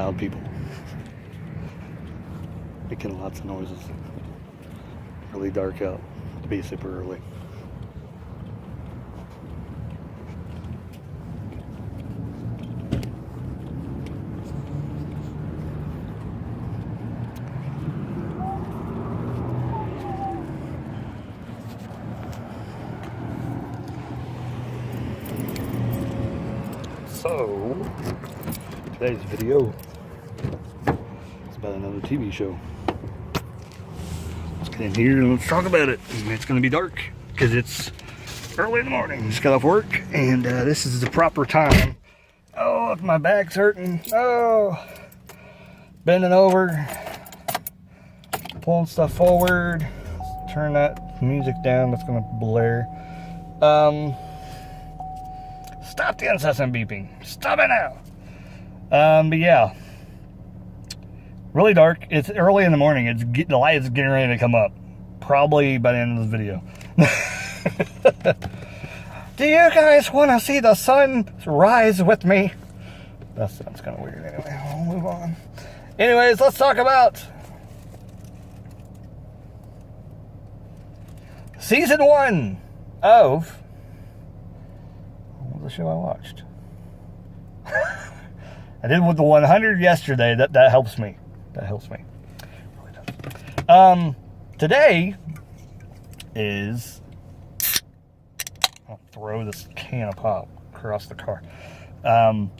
loud people making lots of noises. Really dark out to be super early. So, today's video is about another TV show. Let's get in here and let's talk about it. It's going to be dark because it's early in the morning. Just got off work and this is the proper time. Oh, my back's hurting. Oh, bending over, pulling stuff forward. Let's turn that music down. That's going to blare. Stop the incessant beeping. Stop it now. But yeah, really dark. It's early in the morning. The light is getting ready to come up. Probably by the end of this video. Do you guys want to see the sun rise with me? That sounds kind of weird. Anyway, we'll move on. Anyways, let's talk about season 1 of the show I watched. I did with the 100 yesterday. That helps me. That helps me. Really does. Today is, I'll throw this can of pop across the car. I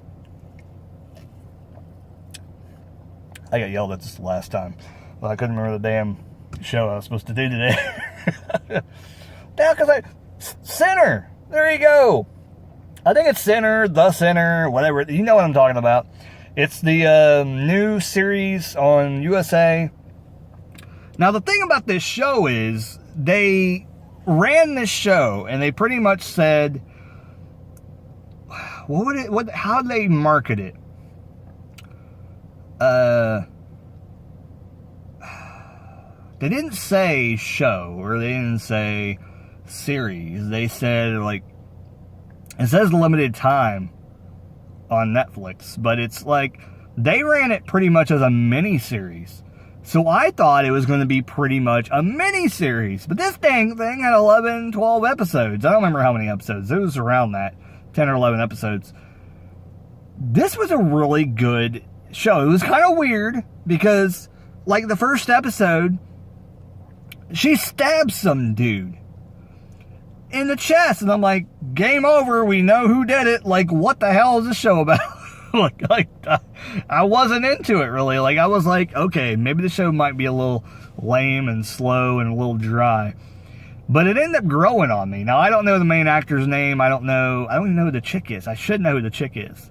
got yelled at this the last time. Well, I couldn't remember the damn show I was supposed to do today. Now, because Sinner. There you go. I think it's Sinner, The Sinner, whatever. You know what I'm talking about. It's the new series on USA. Now, the thing about this show is they ran this show and they pretty much said, how did they market it? They didn't say show or they didn't say series. They said, like, it says limited time on Netflix, but it's like they ran it pretty much as a mini-series. So I thought it was going to be pretty much a mini-series. But this dang thing had 11, 12 episodes. I don't remember how many episodes. It was around that, 10 or 11 episodes. This was a really good show. It was kind of weird because, like, the first episode, she stabs some dude in the chest, and I'm like, game over, we know who did it. Like, what the hell is this show about? like I wasn't into it really. Like, I was like, okay, maybe the show might be a little lame and slow and a little dry, but it ended up growing on me. Now, I don't know the main actor's name. I don't even know who the chick is. I should know who the chick is,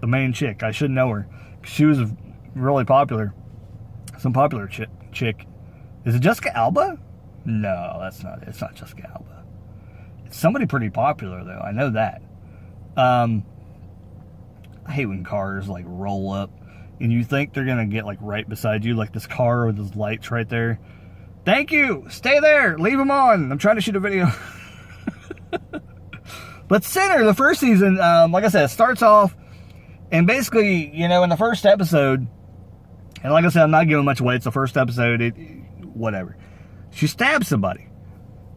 the main chick. I should know her. She was really popular. Some popular chick. Is it Jessica Alba? No, that's not it. It's not Jessica Alba. Somebody pretty popular, though. I know that. I hate when cars, like, roll up and you think they're going to get, like, right beside you, like this car with those lights right there. Thank you. Stay there. Leave them on. I'm trying to shoot a video. But Sinner, the first season, like I said, it starts off, and basically, you know, in the first episode, and like I said, I'm not giving much away. It's the first episode. Whatever. She stabs somebody.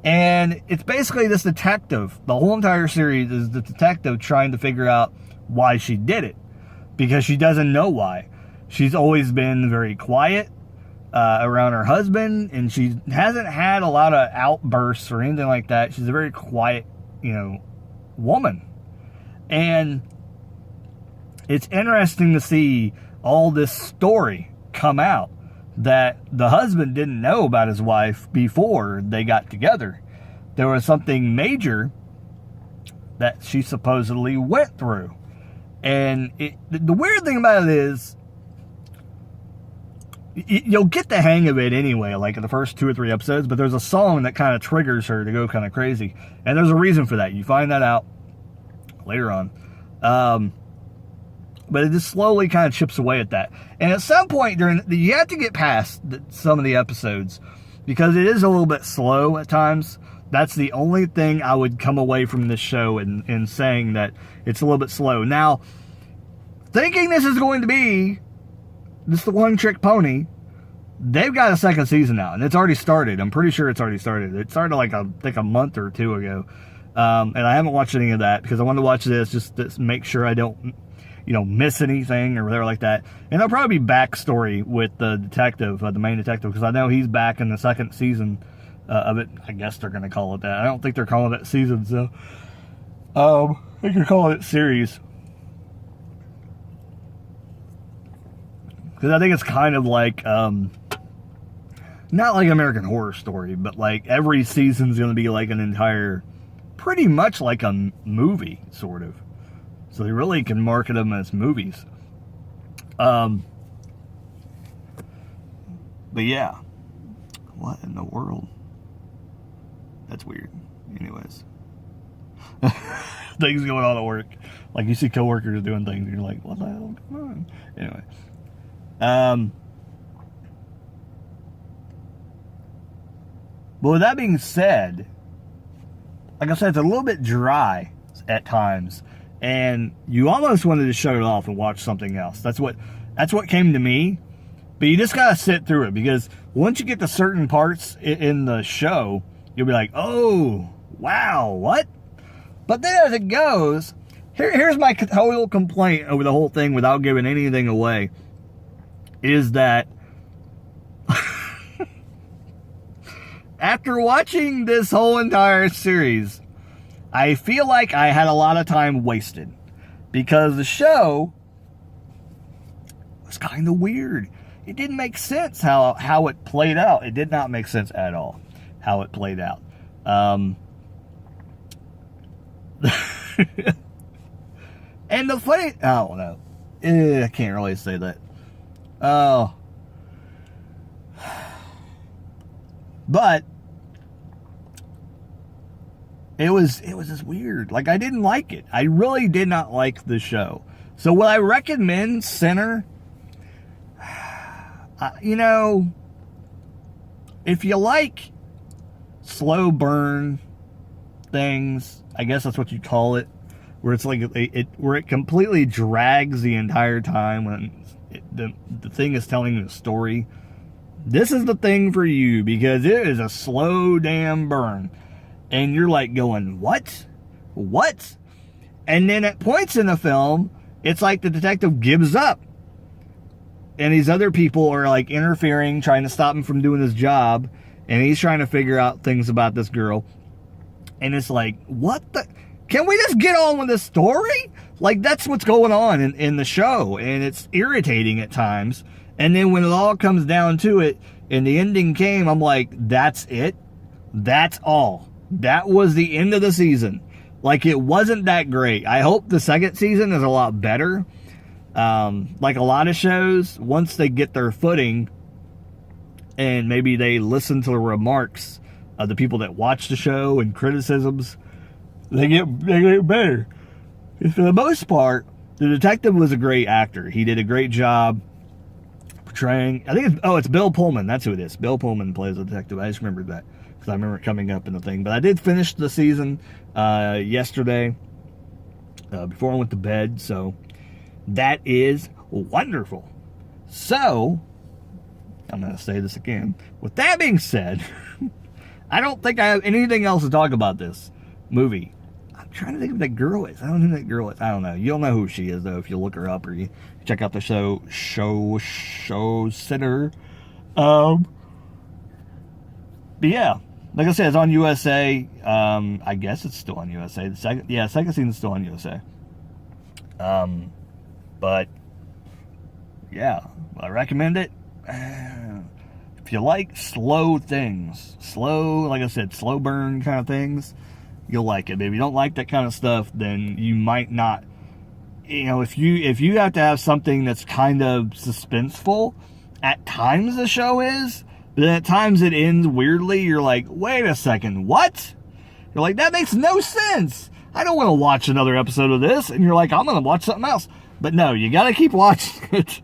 And it's basically this detective. The whole entire series is the detective trying to figure out why she did it. Because she doesn't know why. She's always been very quiet around her husband. And she hasn't had a lot of outbursts or anything like that. She's a very quiet, woman. And it's interesting to see all this story come out that the husband didn't know about his wife before they got together. There was something major that she supposedly went through. And the weird thing about it is, you'll get the hang of it anyway, like in the first 2 or 3 episodes, but there's a song that kind of triggers her to go kind of crazy. And there's a reason for that. You find that out later on. But it just slowly kind of chips away at that. And at some point you have to get past some of the episodes because it is a little bit slow at times. That's the only thing I would come away from this show in saying that it's a little bit slow. Now, thinking this is going to be This the one trick pony. They've got a second season now, and it's already started. I'm pretty sure it's already started. It started like a month or two ago, and I haven't watched any of that because I wanted to watch this just to make sure I don't, miss anything or whatever like that. And there'll probably be backstory with the detective, the main detective, because I know he's back in the second season of it. I guess they're going to call it that. I don't think they're calling it season, so they could call it series. Because I think it's kind of like, not like American Horror Story, but like every season's going to be like an entire, pretty much like a movie, sort of. So they really can market them as movies. But yeah. What in the world? That's weird. Anyways. Things going on at work. Like you see coworkers doing things and you're like, what the hell going on? Anyway. But with that being said, like I said, it's a little bit dry at times, and you almost wanted to shut it off and watch something else. That's what came to me. But you just gotta sit through it, because once you get to certain parts in the show, you'll be like, oh, wow, what? But then as it goes, here's my total complaint over the whole thing without giving anything away, is that after watching this whole entire series, I feel like I had a lot of time wasted, because the show was kind of weird. It didn't make sense how it played out. It did not make sense at all how it played out. And the funny, I don't know. I can't really say that. Oh. But it was just weird. Like, I didn't like it. I really did not like the show. So would I recommend Sinner? If you like slow burn things, I guess that's what you call it, where it's like where it completely drags the entire time when the thing is telling you a story. This is the thing for you, because it is a slow damn burn. And you're like going, what? What? And then at points in the film, it's like the detective gives up. And these other people are like interfering, trying to stop him from doing his job. And he's trying to figure out things about this girl. And it's like, what the? Can we just get on with the story? Like, that's what's going on in the show. And it's irritating at times. And then when it all comes down to it, and the ending came, I'm like, that's it? That's all. That was the end of the season. Like, it wasn't that great. I hope the second season is a lot better. Like a lot of shows, once they get their footing, and maybe they listen to the remarks of the people that watch the show and criticisms, they get better. For the most part, the detective was a great actor. He did a great job portraying, I think it's Bill Pullman. That's who it is. Bill Pullman plays the detective. I just remembered that because I remember it coming up in the thing. But I did finish the season yesterday before I went to bed. So that is wonderful. So I'm going to say this again. With that being said, I don't think I have anything else to talk about this movie. I'm trying to think of that girl is. I don't know who that girl is. I don't know. You'll know who she is, though, if you look her up or you check out the show Sitter. But yeah, like I said, it's on USA. I guess it's still on USA. The second season is still on USA. But yeah, I recommend it. If you like slow things, like I said, slow burn kind of things, you'll like it. But if you don't like that kind of stuff, then you might not. If you have to have something that's kind of suspenseful, at times the show is, but then at times it ends weirdly. You're like, wait a second, what? You're like, that makes no sense. I don't want to watch another episode of this. And you're like, I'm going to watch something else. But no, you got to keep watching it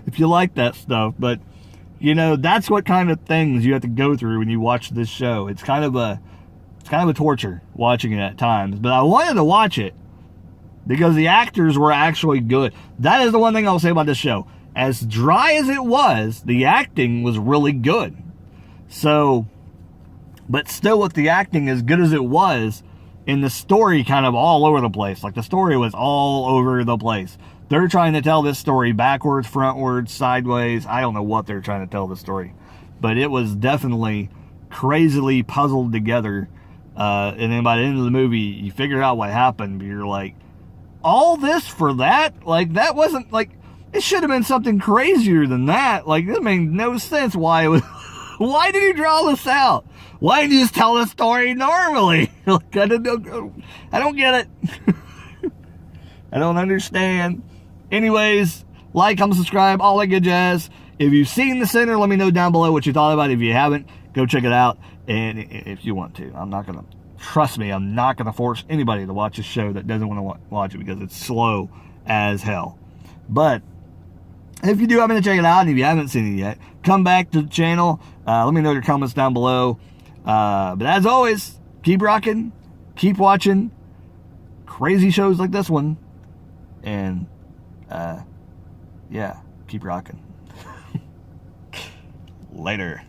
if you like that stuff. But, that's what kind of things you have to go through when you watch this show. It's kind of a torture watching it at times. But I wanted to watch it because the actors were actually good. That is the one thing I'll say about this show. as dry as it was, the acting was really good. So, but still with the acting as good as it was, and the story kind of all over the place. Like, the story was all over the place. They're trying to tell this story backwards, frontwards, sideways. I don't know what they're trying to tell the story. But it was definitely crazily puzzled together. And then by the end of the movie, you figure out what happened. But you're like, all this for that? Like, that wasn't, like, it should have been something crazier than that. Like, it made no sense why it was. Why did he draw this out? Why didn't you just tell the story normally? Like, I don't get it. I don't understand. Anyways, like, comment, subscribe, all that good jazz. If you've seen The Sinner, let me know down below what you thought about it. If you haven't, go check it out. And if you want to, I'm not going to, trust me, I'm not going to force anybody to watch a show that doesn't want to watch it, because it's slow as hell. But if you do happen to check it out, and if you haven't seen it yet, come back to the channel. Let me know your comments down below. But as always, keep rocking, keep watching crazy shows like this one. And, yeah, keep rocking. Later.